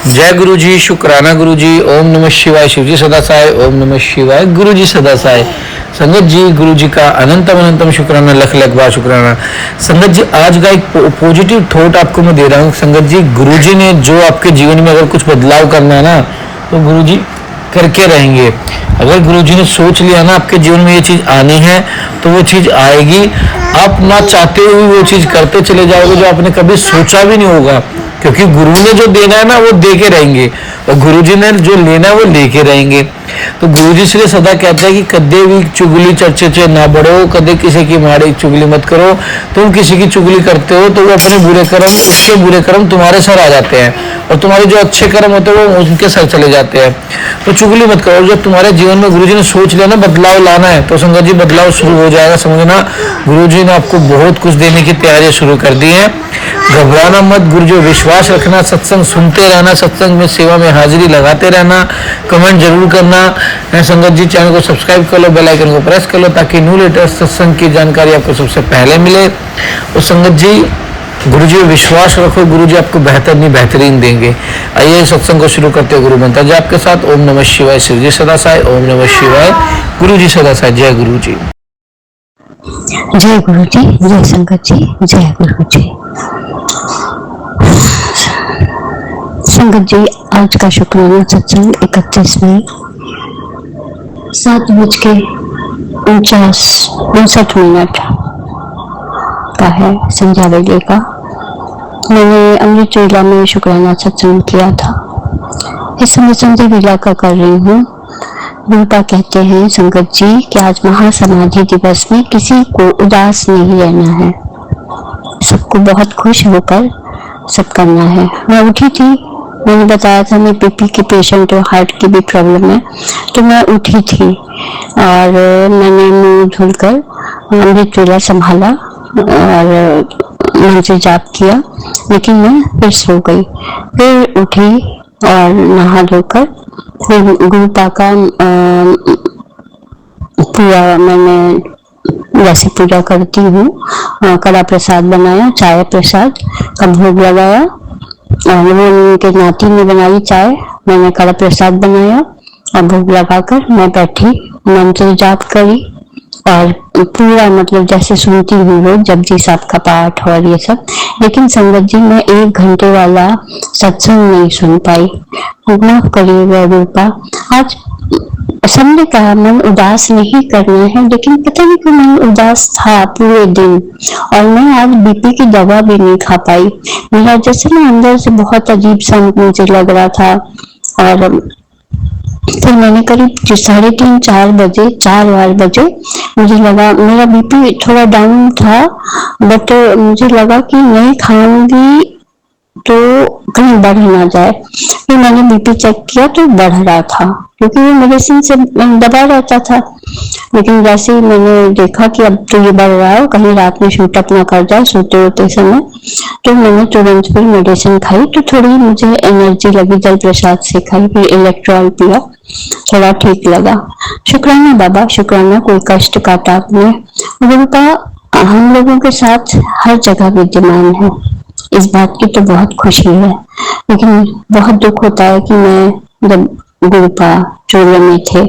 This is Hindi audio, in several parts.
जय गुरु जी, शुक्राना गुरु जी। ओम नमः शिवाय। शिव जी सदा साय। ओम नमः शिवाय। गुरु जी सदा साय। संगत जी, गुरु जी का अनंतम अनंतम शुक्राना, लख लख बार शुक्राना। संगत जी, आज का एक पॉजिटिव थॉट आपको मैं दे रहा हूँ। संगत जी, गुरु जी ने जो आपके जीवन में अगर कुछ बदलाव करना है ना, तो गुरु जी करके रहेंगे। अगर गुरु जी ने सोच लिया ना आपके जीवन में ये चीज आनी है, तो वो चीज आएगी। आप ना चाहते हुए वो चीज करते चले जाओगे जो आपने कभी सोचा भी नहीं होगा, क्योंकि गुरु ने जो देना है ना वो दे के रहेंगे, और गुरु जी ने जो लेना है वो लेके रहेंगे। तो गुरु जी इसलिए सदा कहते हैं कि कदे भी चुगली चर्चे चे ना बढ़ो, कदे किसी की माड़ी चुगली मत करो। तुम किसी की चुगली करते हो तो वो अपने बुरे कर्म, उसके बुरे कर्म तुम्हारे सर आ जाते हैं, और तुम्हारे जो अच्छे कर्म होते हैं वो उनके सर चले जाते हैं। तो चुगली मत करो। जब तुम्हारे जीवन में गुरु जी ने सोच लिया ना बदलाव लाना है, तो संगत जी बदलाव शुरू हो जाएगा। समझना, गुरु जी ने आपको बहुत कुछ देने की तैयारी शुरू कर दी है। घबराना मत, गुरु जी विश्वास रखना, सत्संग सुनते रहना, सत्संग में सेवा में हाजिरी लगाते रहना, कमेंट जरूर करना है। संगत जी, चैनल को सब्सक्राइब कर लो, बेल आइकन को प्रेस कर लो, ताकि न्यू लेटेस्ट सत्संग की जानकारी आपको सबसे पहले मिले। और संगत जी, गुरु जी विश्वास रखो, गुरु जी आपको बेहतर नहीं बेहतरीन देंगे। आइए सत्संग को शुरू करते हैं। गुरु मंत्र जी आपके साथ। ओम नमः शिवाय। शिव जी सदा साय। ओम नमः शिवाय। गुरु जी सदा साय। जय गुरु जी। जय गुरु जी, जय संगत जी, जय गुरु जी। संगत जी, आज का शुक्राना सत्संग 31 मई 7:59 का है, संध्या वेले का। मैंने अमृत वेला में शुक्राना सत्संग किया था। इस समय संध्या वेला का कर रही हूँ। रूपा कहते हैं संगत जी कि आज महासमाधि दिवस में किसी को उदास नहीं रहना है, सबको बहुत खुश होकर सब करना है। मैं उठी थी, मैंने बताया था मैं बीपी के पेशेंट हूँ, हार्ट की भी प्रॉब्लम है, तो मैं उठी थी और मैंने मुंह धुलकर अमृत वेला संभाला और मन से जाप किया, लेकिन मैं फिर सो गई। फिर उठी और नहा धोकर फिर गुरुपा का पूरा मैंने जैसे पूजा करती हूँ, कड़ा प्रसाद बनाया, चाय प्रसाद का भोग लगाया। और वो उनके नाती ने बनाई चाय, मैंने कड़ा प्रसाद बनाया और भोग लगाकर मैं बैठी, मंत्र जाप करी और पूरा मतलब जैसे सुनती हूँ रोज जपजी साहब का पाठ और ये सब। लेकिन संगत जी, मैं 1 घंटे वाला सत्संग नहीं सुन पाई। माफ करिएगा रूपा, आज सबने कहा मन उदास नहीं करना है, लेकिन पता नहीं क्यों मन उदास था पूरे दिन। और मैं आज बीपी की दवा भी नहीं खा पाई। मेरा जैसे ना अंदर से बहुत अजीब सा मुझे लग रहा था। और फिर मैंने करीब 3:30-4 बजे मुझे लगा मेरा बीपी थोड़ा डाउन था, बट मुझे लगा कि नहीं खाऊंगी तो कहीं बढ़ ना जाए। फिर मैंने बीपी चेक किया तो बढ़ रहा था, क्योंकि वो मेडिसिन से दबा रहता था। लेकिन जैसे ही मैंने देखा कि अब तो ये बढ़ रहा है, कहीं रात में शूट अप ना कर जाए सोते होते समय, तो मैंने तुरंत फिर मेडिसिन खाई, तो थोड़ी मुझे एनर्जी लगी, जल प्रसाद से खाई, फिर इलेक्ट्रॉल पिया, थोड़ा ठीक लगा। शुक्राना बाबा, शुक्राना, कोई कष्ट काटा आपने। गुरुपा हम लोगों के साथ हर जगह विद्यमान है, इस बात की तो बहुत खुशी है। लेकिन बहुत दुख होता है कि मैं जब गुरुपा चोरिया में थे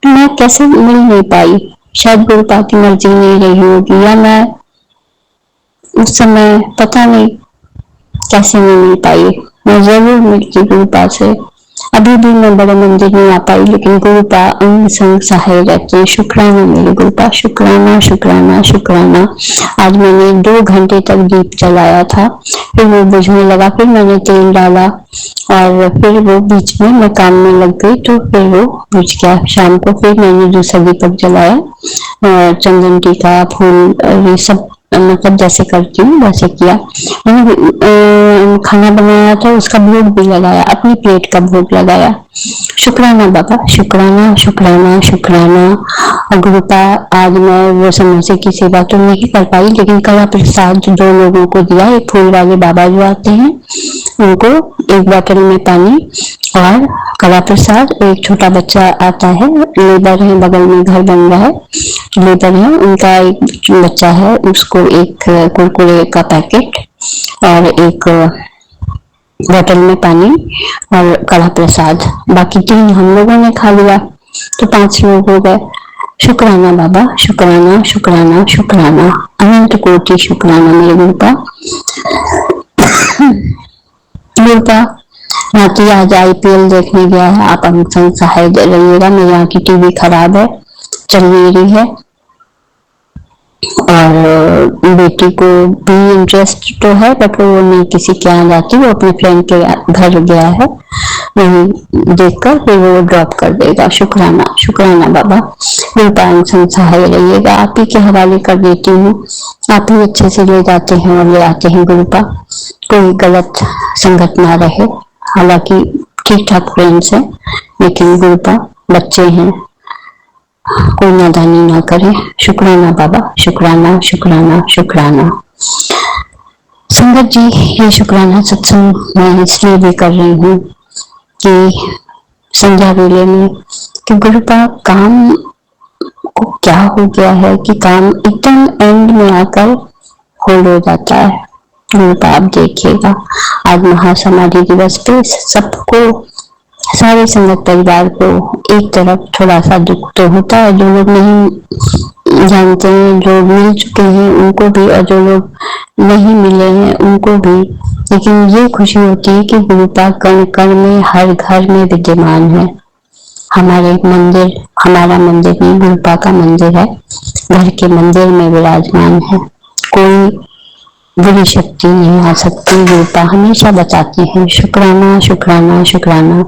तो मैं कैसे मिल नहीं पाई। शायद गुरुपा की मर्जी नहीं रही होगी, या मैं उस समय पता नहीं कैसे नहीं मिल पाई। मैं जरूर मिलती गुरुपा से। अभी भी मैं बड़े मंदिर नहीं आ पाई, लेकिन गुरुपा अंग संग सहाय रहते हैं। शुक्राना मेरे गुरुपा, शुक्राना शुक्राना शुक्राना। आज मैंने 2 घंटे तक दीप जलाया था, फिर वो बुझने लगा, फिर मैंने तेल डाला और फिर वो बीच में मैं काम में लग गई, तो फिर वो बुझ गया। शाम को फिर मैंने दूसरा दीपक जलाया, चंदन टीका, फूल, ये सब मतलब जैसे करती हूँ वैसे किया। मैंने खाना बनाया था, उसका भोग भी लगाया, अपनी प्लेट का भोग लगाया। शुक्राना बाबा, शुक्राना शुक्राना शुक्राना। और गुरुपा आज मैं वो समोसे की सेवा तो नहीं कर पाई, लेकिन कड़ा प्रसाद 2 लोगों को दिया। एक फूल वाले बाबा जो आते हैं उनको 1 बोतल में पानी और कड़ा प्रसाद। एक छोटा बच्चा आता है, लेबर है, बगल में घर बन रहा है, लेबर है, उनका एक बच्चा है, उसको एक कुरकुरे का पैकेट और एक बोतल में पानी और कड़ा प्रसाद, बाकी 3 हम लोगों ने खा लिया तो 5 लोग हो गए। शुक्राना बाबा, शुक्राना शुक्राना शुक्राना, अनंत कोटि शुक्राना मेरे गुरुपा। गुरुपा राती आज IPL देखने गया है, आप हमसे सहाय रहिएगा, मेरे यहाँ की टीवी खराब है, चल नहीं रही है, और बेटी को भी इंटरेस्ट तो है बट वो नहीं किसी के यहाँ जाती, वो अपने फ्रेंड के घर गया है, वहीं देखकर फिर वो ड्रॉप कर देगा। शुक्राना शुक्राना बाबा, मेरे पास सहाय रहिएगा, आप ही के हवाले कर देती हूँ, आप ही अच्छे से ले जाते हैं और ले आते हैं गुरुपा, कोई गलत संगत ना रहे। हालांकि ठीक ठाक फ्रेंड्स है लेकिन गुरुपा बच्चे हैं, कोई नादानी ना करे। शुक्राना बाबा, शुक्राना शुक्राना शुक्राना। संगत जी, ये शुक्राना सत्संग मैं इसलिए भी कर रही हूँ कि संध्या वेले में कि गुरुपा काम को क्या हो गया है कि काम एकदम एंड में आकर होल्ड हो जाता है। गुरुपा आप देखिएगा, आज महासमाधि दिवस पे सबको, सारे संगत परिवार को एक तरफ थोड़ा सा दुख तो होता है, जो लोग नहीं जानते हैं, जो मिल चुके हैं उनको भी, और जो लोग नहीं मिले हैं उनको भी, लेकिन ये खुशी होती है कि गुरुपा कण कण में हर घर में विद्यमान है। हमारे मंदिर, हमारा मंदिर नहीं, गुरुपा का मंदिर है, घर के मंदिर में विराजमान है, कोई बुरी शक्ति नहीं आ सकती। गुरुपा हमेशा बताते हैं शुक्राना शुक्राना शुक्राना।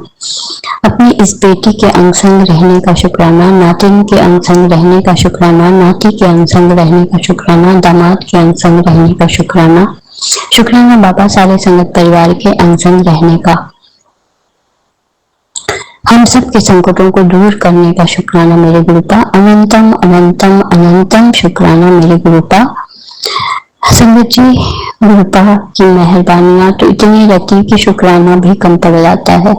अपनी इस बेटी के अंग संग रहने का शुक्राना, नातिन के अंग संग रहने का शुक्राना, नाती के अंग संग रहने का शुक्राना, दामाद के अंग संग रहने का शुक्राना। शुक्राना बाबा सारे संगत परिवार के अंग संग रहने का, हम सब के संकटों को दूर करने का शुक्राना मेरे गुरुपा। अनंतम अनंतम अनंतम शुक्राना मेरे गुरुपा। संगत जी, गुरुपा की मेहरबानियां तो इतनी रहती कि शुक्राना भी कम पड़ जाता है।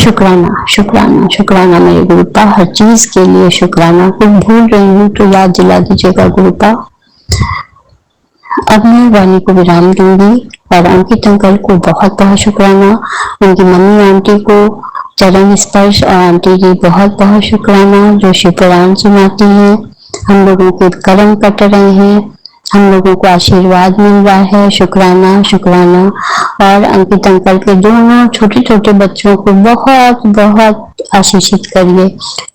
शुक्राना शुक्राना शुक्राना मेरे गुरुपा, हर चीज के लिए शुक्राना। कुछ भूल रही हूँ तो याद दिला दीजिएगा गुरुपा। अब मैं वाणी को विराम दूंगी और अंकित अंकल को बहुत बहुत शुक्राना, उनकी मम्मी आंटी को चरण स्पर्श और आंटी जी बहुत बहुत शुक्राना जो शिव पुराण सुनाती हैं। हम लोगों के कर्म कट रहे हैं, हम लोगों को आशीर्वाद मिल रहा है, शुक्राना शुक्राना। और अंकित अंकल के दोनों छोटे छोटे बच्चों को बहुत बहुत आशीषित करिए,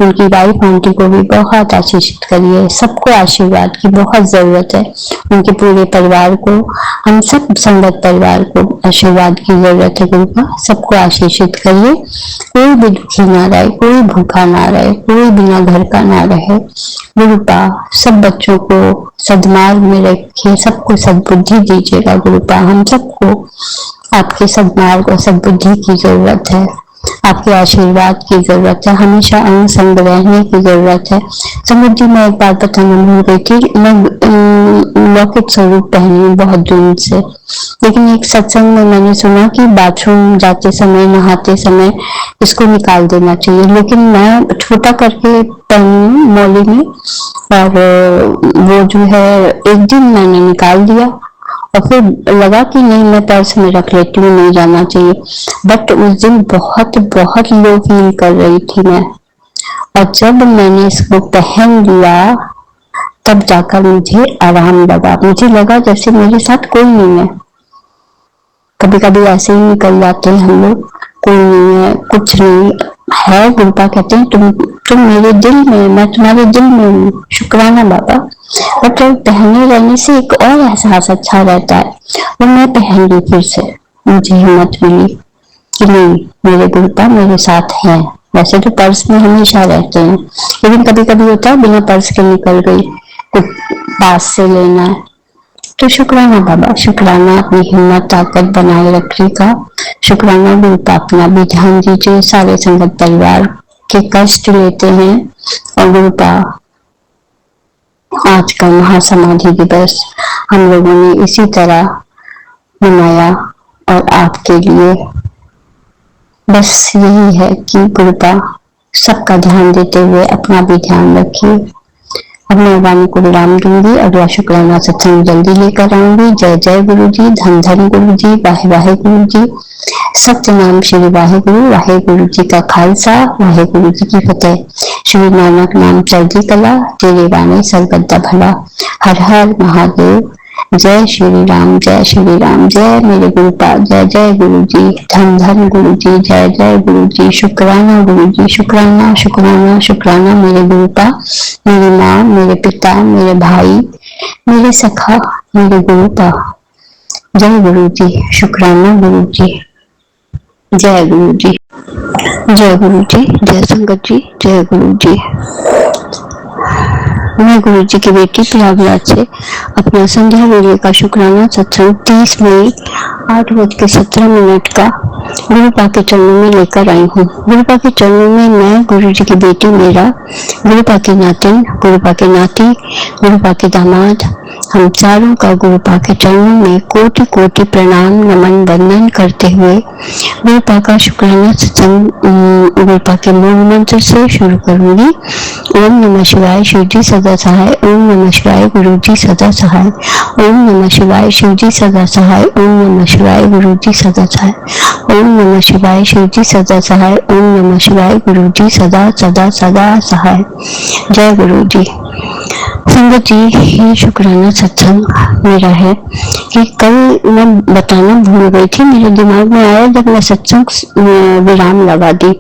उनकी वाइफ आंटी को भी बहुत आशीषित करिए, सबको आशीर्वाद की बहुत जरूरत है, उनके पूरे परिवार को, हम सब संगत परिवार को आशीर्वाद की जरूरत है। गुरुपा सबको आशीषित करिए, कोई भी दुखी ना रहे, कोई भूखा ना रहे, कोई बिना घर का ना रहे। गुरुपा सब बच्चों को सद्मार्ग में रखिए, सबको सद्बुद्धि दीजिएगा गुरुपा। हम सबको आपके सद्मार्ग और सद्बुद्धि की जरूरत है, आपके आशीर्वाद की जरूरत है, हमेशा अंग संग रहने की जरूरत है। समझ जी, मैं एक बात बताना भूल गई थी, मैं लॉकेट स्वरूप पहनी हूँ बहुत दिन से, लेकिन एक सत्संग में मैंने सुना कि बाथरूम जाते समय, नहाते समय इसको निकाल देना चाहिए, लेकिन मैं छोटा करके पहनी हूँ मौली में, और वो जो है एक दिन मैंने निकाल दिया और फिर लगा कि नहीं मैं पर्स में रख लेती हूँ, नहीं जाना चाहिए, बट उस दिन बहुत बहुत लो फील कर रही थी मैं, और जब मैंने इसको पहन लिया तब जाकर मुझे आराम लगा, मुझे लगा जैसे मेरे साथ कोई नहीं है। कभी कभी ऐसे ही निकल जाते हैं हम लोग, कोई नहीं है, कुछ नहीं है। गुरुपा कहते हैं तुम मेरे दिल में, मैं तुम्हारे दिल में हूँ। शुक्राना बाबा। बट पहने रहने से एक और एहसास अच्छा रहता है, और मैं पहन ली फिर से, मुझे हिम्मत मिली कि नहीं मेरे गुरुपा मेरे साथ हैं। वैसे तो पर्स में हमेशा रहते हैं, लेकिन कभी कभी होता है बिना पर्स के निकल गई, कुछ पास से लेना है। तो शुक्राना बाबा, शुक्राना अपनी हिम्मत ताकत बनाए रखने का। शुक्राना गुरुपा, अपना भी ध्यान दीजिए, सारे संगत परिवार के कष्ट लेते हैं। और गुरुपा आज का महासमाधि दिवस हम लोगों ने इसी तरह मनाया, और आपके लिए बस यही है कि गुरुपा सबका ध्यान देते हुए अपना भी ध्यान रखिए। अब मैं वाणी को विराम दूंगी। अगला शुक्राना सत्संग जल्दी लेकर आऊंगी। जय जय गुरु जी, धन धन गुरु जी, वाहे वाहे गुरु जी, सत्यनाम श्री वाहे गुरु जी का खालसा, वाहे गुरु जी की फतेह। श्री नानक नाम चढ़ती कला, तेरे बाने सरबद्दा भला। हर हर महादेव। जय श्री राम, जय श्री राम, जय मेरे गुरुपाद, जय जय गुरु जी, धन धन गुरु जी, जय जय गुरु जी, शुक्राना गुरु जी, शुक्राना शुक्राना शुक्राना मेरे गुरुपा, मेरी माँ, मेरे पिता, मेरे भाई, मेरे सखा, मेरे गुरुपा। जय गुरु जी, शुक्राना गुरु जी, जय गुरु जी, जय गुरु जी, जय संगत जी, जय गुरु जी। मैं गुरु जी की बेटी प्रयागराज से अपना संध्या वेले का शुक्राना सत्संग 30 मई 8:17 का गुरुपा के चरणों में लेकर आई हूँ। गुरुपा के चरणों में मैं, गुरु जी की बेटी मेरा, गुरुपा की नातिन, गुरुपा के नाती, गुरुपा के दामाद, हम चारों का गुरुपा के चरणों में कोटि कोटि प्रणाम नमन वंदन करते हुए गुरुपा का शुक्राना सत्संग गुरुपा के मूल मंत्र से शुरू करूंगी। ओम नमः शिवाय, शिव जी सदा सहाय। ओम नमः शिवाय, गुरु जी सदा सहाय। ओम नमः शिवाय, शिव जी सदा सहाय। ओम नमः शिवाय, गुरु जी सदा सहाय। ओम नमः शिवाय, शिव जी सदा सहाय। ओम नमः शिवाय, गुरु जी सदा सदा सदा सहाय। जय गुरु जी। संगत जी, ये शुक्राना सत्संग मेरा है कि कल मैं बताना भूल गई थी, मेरे दिमाग में आया जब मैं सत्संग विराम लगा दी।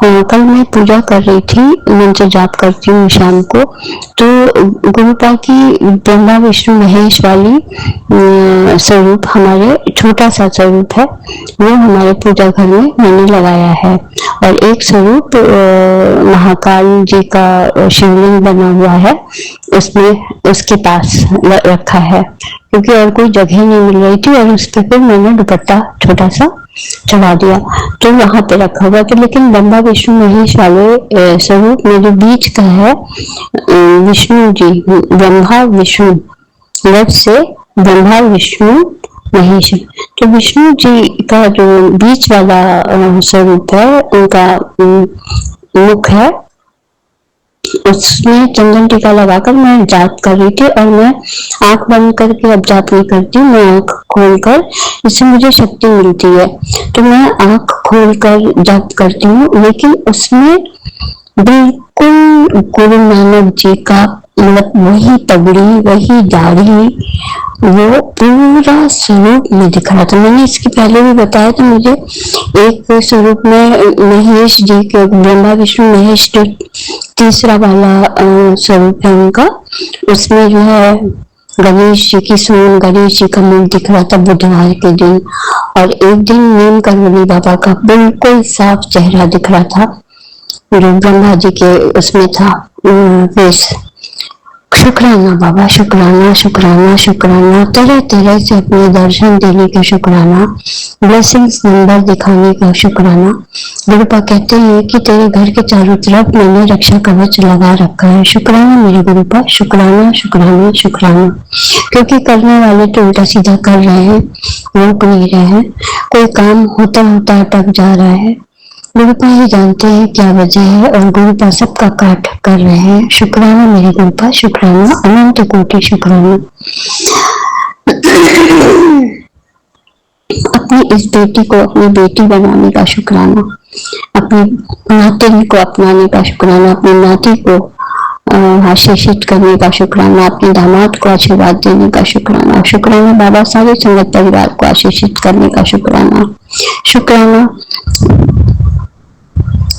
कल मैं पूजा कर रही थी, मंत्र जाप करती हूँ शाम को, तो गुरुपा की ब्रह्मा विष्णु महेश वाली स्वरूप, हमारे छोटा सा स्वरूप है, वो हमारे पूजा घर में मैंने लगाया है। और एक स्वरूप महाकाल जी का शिवलिंग बना हुआ है, उसमें उसके पास रखा है, क्योंकि और कोई जगह नहीं मिल रही थी। और उस पर फिर मैंने दुपट्टा छोटा सा चढ़ा दिया, तो वहां पे रखा हुआ। तो लेकिन ब्रह्मा विष्णु महेश वाले स्वरूप में जो बीच का है विष्णु जी, ब्रह्मा विष्णु, लफ्ज से ब्रह्मा विष्णु महेश, तो विष्णु जी का जो बीच वाला स्वरूप है, उनका मुख है, उसमें चंदन टीका लगाकर मैं जाप कर रही थी। और मैं आंख बंद करके अब जाप नहीं करती, मैं आंख खोलकर, इससे मुझे शक्ति मिलती है, तो मैं आंख खोलकर जाप करती हूँ। लेकिन उसमें बिल्कुल गुरु नानक जी का, मतलब वही पगड़ी, वही दाढ़ी, वो पूरा स्वरूप में दिख रहा था। मैंने इसके पहले भी बताया था, मुझे एक स्वरूप में महेश जी के, ब्रह्मा विष्णु महेश जो तीसरा वाला स्वरूप है उनका, उसमें जो है गणेश जी की सूंड, गणेश जी का मुंह दिख रहा था बुधवार के दिन। और एक दिन नीम करवली बाबा का बिल्कुल साफ चेहरा दिख रहा था, जो ब्रह्मा जी के उसमें था फेस। शुक्राना बाबा, शुक्राना शुक्राना शुक्राना, तरह तरह से अपने दर्शन देने का शुक्राना, ब्लेसिंग्स नंबर दिखाने का शुक्राना। गुरुपा कहते हैं कि तेरे घर के चारों तरफ मैंने रक्षा कवच लगा रखा है। शुक्राना मेरे गुरुपा, शुक्राना शुक्राना शुक्राना। क्योंकि करने वाले तो उल्टा सीधा कर रहे हैं, रोक नहीं रहे हैं, कोई काम होता होता अटक जा रहा है। गुरुपा ही जानते हैं क्या वजह है, और गुरुपा सबका काट कर रहे हैं। शुक्राना मेरे गुरुपा, शुक्राना, अनंत कोटि शुक्राना। अपनी इस बेटी को अपनी बेटी बनाने का शुक्राना, अपनी नातिन को अपनाने का शुक्राना, अपनी नाती को आशीषित करने का शुक्राना, अपने दामाद को आशीर्वाद देने का शुक्राना। शुक्राना बाबा सारे संगत परिवार को आशीषित करने का शुक्राना। शुक्राना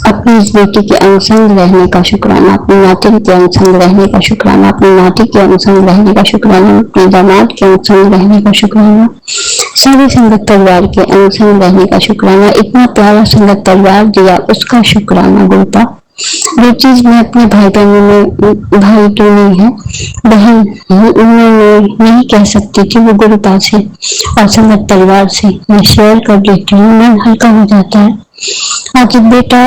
अपनी इस बेटी के अंग रहने का शुक्राना, अपनी नातिन के अंग रहने का शुक्राना, अपनी नाती के अंग रहने का शुक्राना, अपने दामाद के अंग रहने का शुक्राना, सारे संगत परिवार के अंग रहने का शुक्राना। इतना प्यारा संगत परिवार दिया, उसका शुक्राना गुरुपा। जो चीज मैं अपने भाई बहनों में, भाई तो नहीं है, बहन उन्होंने नहीं कह सकती थी, वो गुरुपा से और संगत परिवार से मैं शेयर कर देती हूँ, मन हल्का हो जाता है। आज बेटा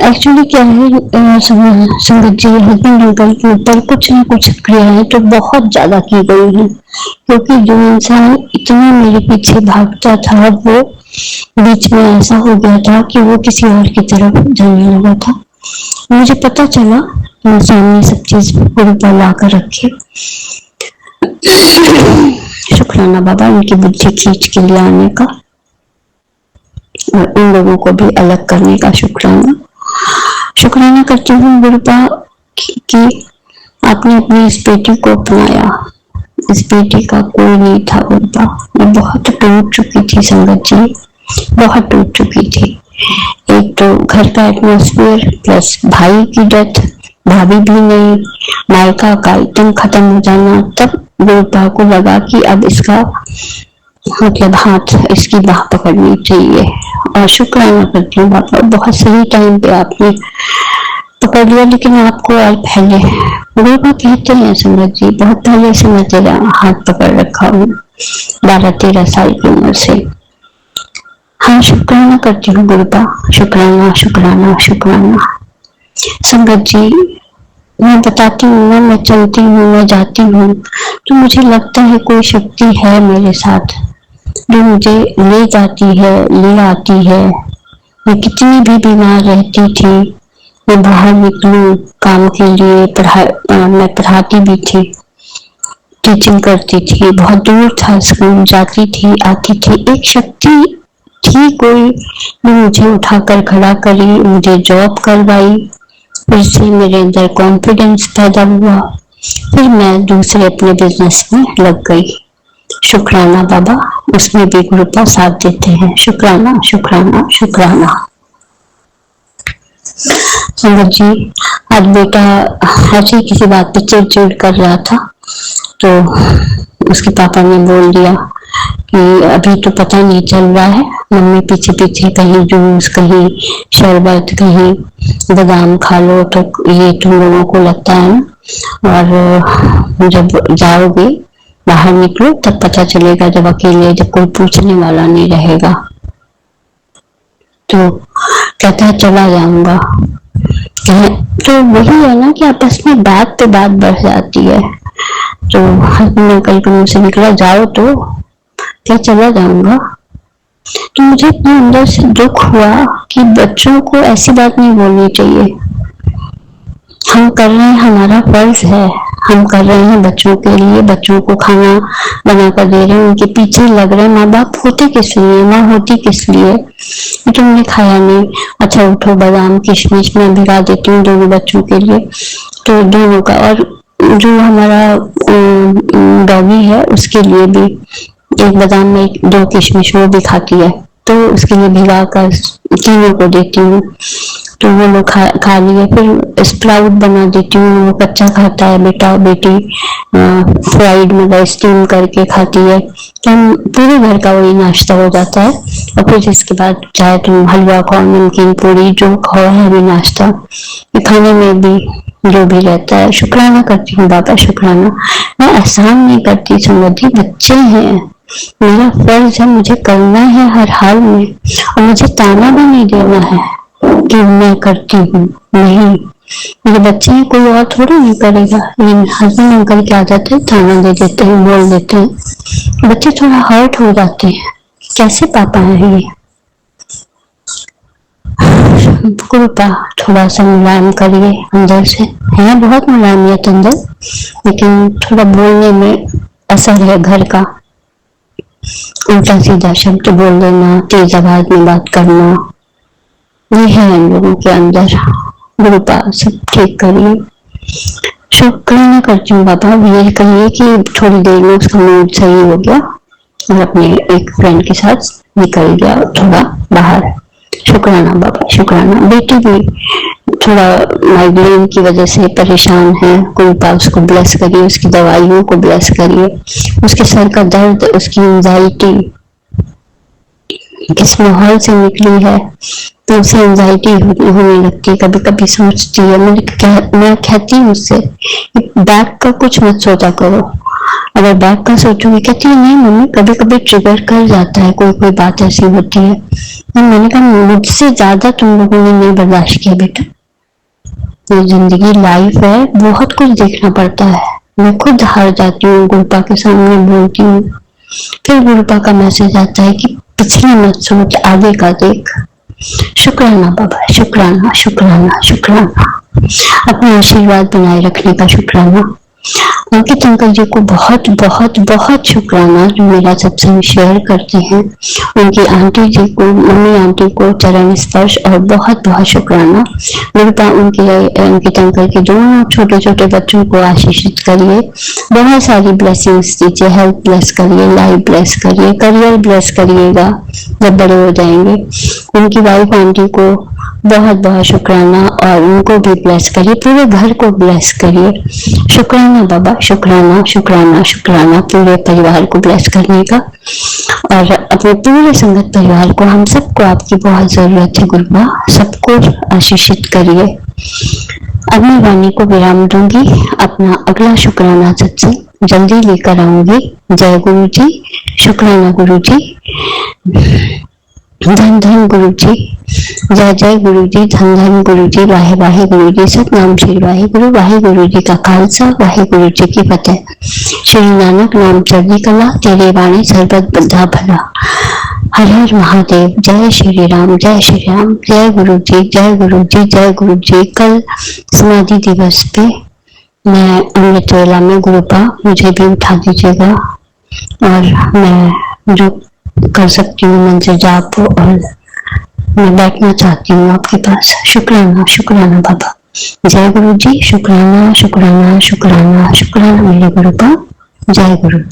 एक्चुअली क्या है, संगत जी, हस्बैंड अंकल के ऊपर कुछ न कुछ क्रियाएं तो बहुत ज्यादा की गई है, क्योंकि जो इंसान इतना मेरे पीछे भागता था, वो बीच में ऐसा हो गया था कि वो किसी और की तरफ जाने लगा था। मुझे पता चला मेरे सामने सब चीज गुरु पर ला कर रखे। शुक्राना बाबा उनकी बुद्धि खींच के लिए आने का और इन लोगों को भी अलग करने का। शुक्राना शुक्राना करती हूँ गुरुपा कि आपने अपनी इस बेटी को अपनाया। इस बेटी का कोई नहीं था गुरुपा। मैं बहुत टूट चुकी थी संगत जी, बहुत टूट चुकी थी। एक तो घर का एटमोस्फेयर प्लस भाई की डेथ, भाभी भी नहीं, मायका का एकदम खत्म हो जाना, तब गुरुपा को लगा कि अब इसका मतलब हाथ, इसकी बाह पकड़नी चाहिए। और शुक्राना करती हूँ बाबा, बहुत सही टाइम पे आपने पकड़ लिया। लेकिन आपको और पहले गुरुपा कहते हैं संगत जी, बहुत पहले से मैं तेरा हाथ पकड़ रखा हूँ, 12-13 साल की उम्र से। हाँ शुक्राना करती हूँ गुरुपा, शुक्राना शुक्राना शुक्राना। संगत जी मैं बताती हूँ ना, मैं चलती हूँ, मैं जाती हूँ तो मुझे लगता है कोई शक्ति है मेरे साथ जो मुझे ले जाती है, ले आती है। मैं कितनी भी बीमार रहती थी, मैं बाहर निकलूं काम के लिए, मैं पढ़ाती भी थी, टीचिंग करती थी, बहुत दूर था स्कूल, जाती थी आती थी। एक शक्ति थी कोई जो मुझे उठाकर खड़ा करी, मुझे जॉब करवाई, फिर से मेरे अंदर कॉन्फिडेंस पैदा हुआ, फिर मैं दूसरे अपने बिजनेस में लग गई। शुक्राना बाबा, उसमें भी गुरुपा साथ देते हैं। शुक्राना शुक्राना शुक्राना। संगत जी आज बेटा ऐसे ही किसी बात पे चिड़चिड़ कर रहा था तो उसके पापा ने बोल दिया कि अभी तो पता नहीं चल रहा है, मम्मी पीछे पीछे कहीं जूस, कहीं शरबत, कहीं बादाम खा लो तो ये तुम लोगों को लगता है ना, और जब जाओगे बाहर निकलो तब पता चलेगा, जब अकेले, जब कोई पूछने वाला नहीं रहेगा। तो कहता है चला जाऊंगा। तो वही है ना कि आपस में बात पे बात बढ़ जाती है। तो हस्बैंड अंकल के मुंह से निकला जाओ, तो क्या चला जाऊंगा। तो मुझे अपने अंदर से दुख हुआ कि बच्चों को ऐसी बात नहीं बोलनी चाहिए। हम कर रहे हैं, हमारा फर्ज है, हम कर रहे हैं बच्चों के लिए, बच्चों को खाना बना कर दे रहे हैं, उनके पीछे लग रहे हैं। माँ बाप होते किस लिए, माँ होती किस लिए। तुमने खाया नहीं, अच्छा उठो बादाम किशमिश मैं भिगा देती हूँ दोनों बच्चों के लिए, तो दोनों का। और जो हमारा डॉगी है उसके लिए भी एक बादाम में 2 किशमिश वो भी खाती है, तो उसके लिए भिगा कर तीनों को देती हूँ, तो वो लोग खा लिए। फिर स्प्राउट बना देती हूँ, वो कच्चा खाता है बेटा, बेटी फ्राइड मतलब स्टीम करके खाती है, तो हम पूरे घर का वही नाश्ता हो जाता है। और फिर इसके बाद चाहे तुम हलवा खाओ, नमकीन पूरी जो खाओ है भी नाश्ता, खाने में भी जो भी रहता है। शुक्राना करती हूँ बाबा, शुक्राना। मैं एहसान नहीं करती संगति, बच्चे हैं, मेरा फर्ज है, मुझे करना है हर हाल में, और मुझे ताना भी नहीं देना है कि मैं करती हूँ, नहीं, मेरे बच्चे हैं, कोई और थोड़ा नहीं करेगा। लेकिन हस्बैंड अंकल की आदत है ताना दे देते हैं, बोल देते हैं, बच्चे थोड़ा हर्ट हो जाते हैं, कैसे पापा है ये। कृपा थोड़ा सा मुलायम करिए अंदर से, है बहुत मुलायमियत अंदर, लेकिन थोड़ा बोलने में असर है घर का, उल्टा सीधा शब्द बोल देना, तेज आवाज में बात करना, ये है इन लोगों के अंदर। गुरुपा सब ठीक करिए। शुक्राना करती हूँ बाबा, ये कहिए कि थोड़ी देर में उसका मूड सही हो गया और अपने एक फ्रेंड के साथ निकल गया थोड़ा बाहर। शुक्राना बाबा, शुक्राना। बेटी भी थोड़ा माइग्रेन की वजह से परेशान है, गुरुपा उसको ब्लेस करिए, उसकी दवाइयों को ब्लेस करिए, उसके सर का दर्द, उसकी एंजाइटी इस माहौल से निकली है तो उसे एंजाइटी होने लगती है, कभी कभी सोचती है। मैं कहती हूँ उससे बैक का कुछ मत सोचा करो, अगर बैक का सोचोगे, कहती है नहीं मम्मी कभी कभी ट्रिगर कर जाता है, कोई कोई बात ऐसी होती है। मैंने कहा मुझसे ज्यादा तुम लोगों ने नहीं बर्दाश्त किया बेटा, ये जिंदगी लाइफ है, बहुत कुछ देखना पड़ता है। मैं खुद हार जाती हूँ, गुरुपा के सामने बोलती हूँ, फिर गुरुपा का मैसेज आता है कि पिछले मत सोच, आगे का देख। शुक्राना बाबा, शुक्राना शुक्राना शुक्राना। अपने आशीर्वाद बनाए रखने का शुक्राना। अंकित अंकल जी को बहुत बहुत बहुत शुक्राना जो मेरा सत्संग शेयर करते हैं। उनकी आंटी जी को, मम्मी आंटी को चरण स्पर्श और बहुत बहुत शुक्राना। कृपा उनके अंकित अंकल के दोनों छोटे छोटे बच्चों को आशीषित करिए, बहुत सारी ब्लेसिंग्स दीजिए, हेल्थ ब्लेस करिए, लाइफ ब्लेस करिए, करियर ब्लेस करिएगा जब बड़े हो जाएंगे। उनकी वाइफ आंटी को बहुत बहुत शुक्राना और उनको भी ब्लेस करिए, पूरे घर को ब्लेस करिए। शुक्राना बाबा, शुक्राना शुक्राना शुक्राना पूरे परिवार को ब्लेस करने का और अपने पूरे संगत परिवार को, हम सबको आपकी बहुत जरूरत है गुरुबा, सबको आशीषित करिए। अब मैं वाणी को विराम दूंगी, अपना अगला शुक्राना सत्संग जल्दी लेकर आऊंगी। जय गुरु जी, शुक्राना गुरु जी, धन धन गुरु जी, जय जय गुरु जी, धन धन गुरु जी, वाहे वाहे गुरु जी, सतनाम श्री वाहे गुरु जी का खालसा, वाहे गुरु जी की फतेह। श्री नानक नाम चढ़ी कला, तेरे वाणी सरबत बद्धा भला। हर हर महादेव, जय श्री राम, जय श्री राम, जय गुरु जी, जय गुरु जी, जय गुरु जी। कल समाधि दिवस पे मैं अमृत वेला में गुरुपा मुझे भी उठा दीजिएगा और मैं जो कर सकती हूँ मन से जाप, और मैं बैठना चाहती हूँ आपके पास। शुक्राना शुक्राना बाबा, जय गुरु जी, शुक्राना शुक्राना शुक्राना शुक्राना मेरे गुरुपा, जय गुरु जी।